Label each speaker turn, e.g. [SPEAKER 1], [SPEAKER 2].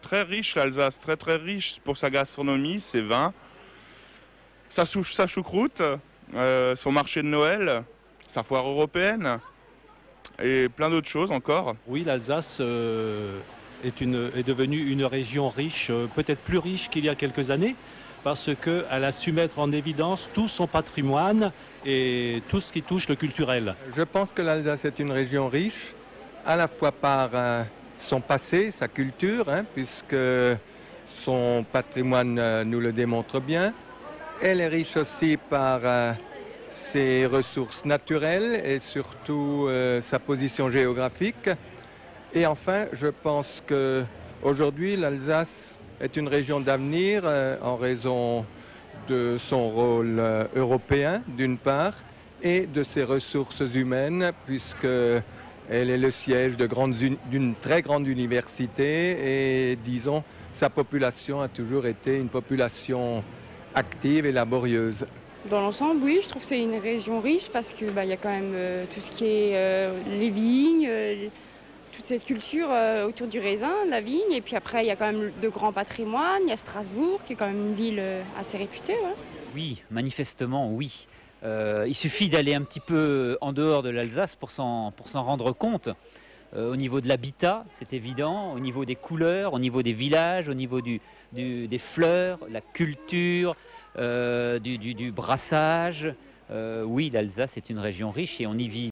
[SPEAKER 1] très riche l'Alsace, très très riche pour sa gastronomie, ses vins, sa choucroute, son marché de Noël, sa foire européenne et plein d'autres choses encore.
[SPEAKER 2] Oui, l'Alsace est devenue une région riche, peut-être plus riche qu'il y a quelques années, parce qu'elle a su mettre en évidence tout son patrimoine et tout ce qui touche le culturel.
[SPEAKER 3] Je pense que l'Alsace est une région riche, à la fois par son passé, sa culture, puisque son patrimoine nous le démontre bien. Elle est riche aussi par ses ressources naturelles et surtout sa position géographique. Et enfin, je pense qu'aujourd'hui, l'Alsace est une région d'avenir en raison de son rôle européen, d'une part, et de ses ressources humaines, puisqu'elle est le siège d'une très grande université et, disons, sa population a toujours été une population active et laborieuse.
[SPEAKER 4] Dans l'ensemble, oui, je trouve que c'est une région riche parce qu'il y a quand même tout ce qui est les vignes, toute cette culture autour du raisin, de la vigne. Et puis après, il y a quand même de grands patrimoines. Il y a Strasbourg, qui est quand même une ville assez réputée. Ouais.
[SPEAKER 5] Oui, manifestement, oui. Il suffit d'aller un petit peu en dehors de l'Alsace pour s'en rendre compte. Au niveau de l'habitat, c'est évident, au niveau des couleurs, au niveau des villages, au niveau des fleurs, la culture, du brassage. Oui, l'Alsace est une région riche et on y vit